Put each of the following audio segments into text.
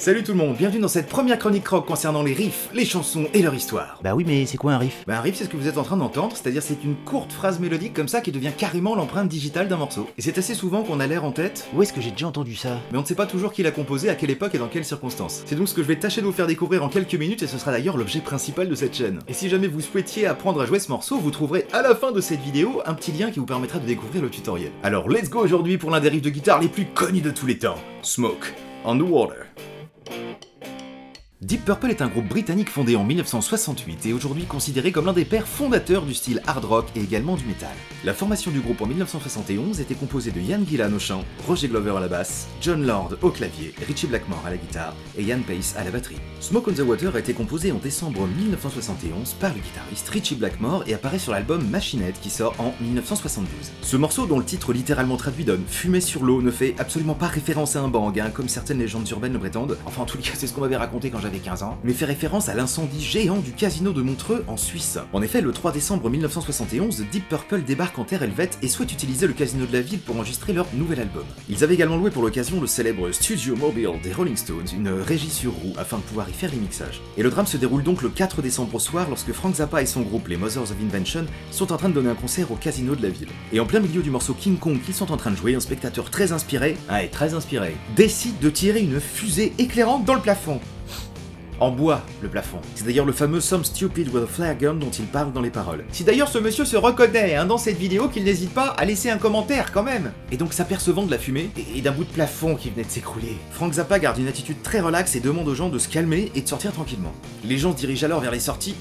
Salut tout le monde, bienvenue dans cette première chronique rock concernant les riffs, les chansons et leur histoire. Bah oui, mais c'est quoi un riff? Bah un riff c'est ce que vous êtes en train d'entendre, c'est-à-dire c'est une courte phrase mélodique comme ça qui devient carrément l'empreinte digitale d'un morceau. Et c'est assez souvent qu'on a l'air en tête. Où est-ce que j'ai déjà entendu ça? Mais on ne sait pas toujours qui l'a composé, à quelle époque et dans quelles circonstances. C'est donc ce que je vais tâcher de vous faire découvrir en quelques minutes et ce sera d'ailleurs l'objet principal de cette chaîne. Et si jamais vous souhaitiez apprendre à jouer ce morceau, vous trouverez à la fin de cette vidéo un petit lien qui vous permettra de découvrir le tutoriel. Alors let's go aujourd'hui pour l'un des riffs de guitare les plus connus de tous les temps, Smoke on the Water. Deep Purple est un groupe britannique fondé en 1968 et aujourd'hui considéré comme l'un des pères fondateurs du style hard rock et également du metal. La formation du groupe en 1971 était composée de Ian Gillan au chant, Roger Glover à la basse, John Lord au clavier, Ritchie Blackmore à la guitare et Ian Pace à la batterie. Smoke on the Water a été composé en décembre 1971 par le guitariste Ritchie Blackmore et apparaît sur l'album Machinette qui sort en 1972. Ce morceau, dont le titre littéralement traduit donne Fumer sur l'eau, ne fait absolument pas référence à un bang, comme certaines légendes urbaines le prétendent, enfin en tout cas c'est ce qu'on m'avait raconté quand j'avais 15 ans, mais fait référence à l'incendie géant du casino de Montreux en Suisse. En effet, le 3 décembre 1971, Deep Purple débarque en terre helvète et souhaite utiliser le casino de la ville pour enregistrer leur nouvel album. Ils avaient également loué pour l'occasion le célèbre Studio Mobile des Rolling Stones, une régie sur roue, afin de pouvoir y faire les mixages. Et le drame se déroule donc le 4 décembre au soir lorsque Frank Zappa et son groupe, les Mothers of Invention, sont en train de donner un concert au casino de la ville. Et en plein milieu du morceau King Kong qu'ils sont en train de jouer, un spectateur très inspiré, décide de tirer une fusée éclairante dans le plafond. En bois, le plafond. C'est d'ailleurs le fameux Some Stupid with a Flare Gun dont il parle dans les paroles. Si d'ailleurs ce monsieur se reconnaît dans cette vidéo, qu'il n'hésite pas à laisser un commentaire quand même. Et donc s'apercevant de la fumée et d'un bout de plafond qui venait de s'écrouler, Frank Zappa garde une attitude très relaxe et demande aux gens de se calmer et de sortir tranquillement. Les gens se dirigent alors vers les sorties,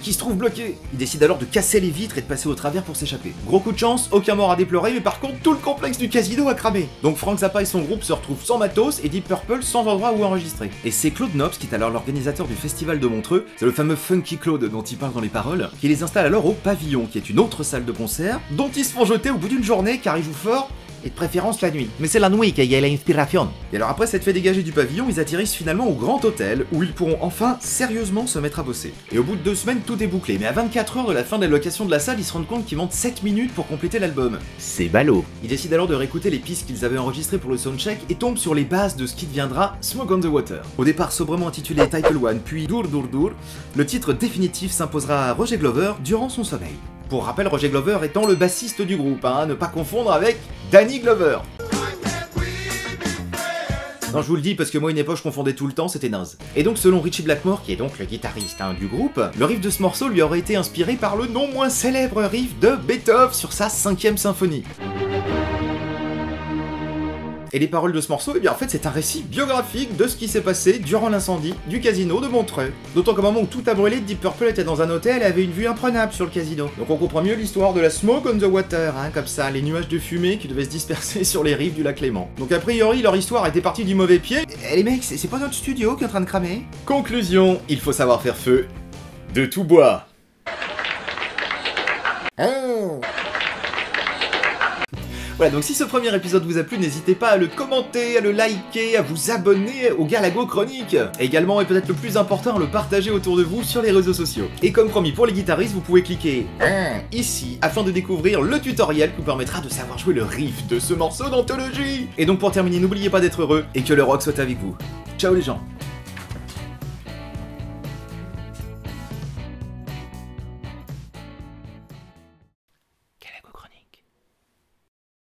qui se trouve bloqué. Il décide alors de casser les vitres et de passer au travers pour s'échapper. Gros coup de chance, aucun mort à déplorer, mais par contre tout le complexe du casino a cramé. Donc Frank Zappa et son groupe se retrouvent sans matos et Deep Purple sans endroit où enregistrer. Et c'est Claude Nobs, qui est alors l'organisateur du festival de Montreux, c'est le fameux Funky Claude dont il parle dans les paroles, qui les installe alors au Pavillon, qui est une autre salle de concert, dont ils se font jeter au bout d'une journée car ils jouent fort, et de préférence la nuit. Mais c'est la nuit qu'il y a l'inspiration. Et alors après s'être fait dégager du pavillon, ils atterrissent finalement au Grand Hôtel, où ils pourront enfin sérieusement se mettre à bosser. Et au bout de 2 semaines, tout est bouclé, mais à 24 heures de la fin de la location de la salle, ils se rendent compte qu'il manque 7 minutes pour compléter l'album. C'est ballot. Ils décident alors de réécouter les pistes qu'ils avaient enregistrées pour le soundcheck et tombent sur les bases de ce qui deviendra Smoke on the Water. Au départ sobrement intitulé Title One, puis Dur Dur Dur, le titre définitif s'imposera à Roger Glover durant son sommeil. Pour rappel, Roger Glover étant le bassiste du groupe, ne pas confondre avec Danny Glover. Non, je vous le dis parce que moi, une époque, je confondais tout le temps, c'était naze. Et donc, selon Ritchie Blackmore, qui est donc le guitariste du groupe, le riff de ce morceau lui aurait été inspiré par le non moins célèbre riff de Beethoven sur sa 5e symphonie. Et les paroles de ce morceau, eh bien en fait c'est un récit biographique de ce qui s'est passé durant l'incendie du casino de Montreux. D'autant qu'au moment où tout a brûlé, Deep Purple était dans un hôtel et avait une vue imprenable sur le casino. Donc on comprend mieux l'histoire de la Smoke on the Water, comme ça, les nuages de fumée qui devaient se disperser sur les rives du lac Léman. Donc a priori leur histoire était partie du mauvais pied. Et les mecs, c'est pas notre studio qui est en train de cramer. Conclusion, il faut savoir faire feu de tout bois. Voilà, donc si ce premier épisode vous a plu, n'hésitez pas à le commenter, à le liker, à vous abonner au Galago Chronique. Également, et peut-être le plus important, à le partager autour de vous sur les réseaux sociaux. Et comme promis pour les guitaristes, vous pouvez cliquer ici afin de découvrir le tutoriel qui vous permettra de savoir jouer le riff de ce morceau d'anthologie. Et donc pour terminer, n'oubliez pas d'être heureux et que le rock soit avec vous. Ciao les gens.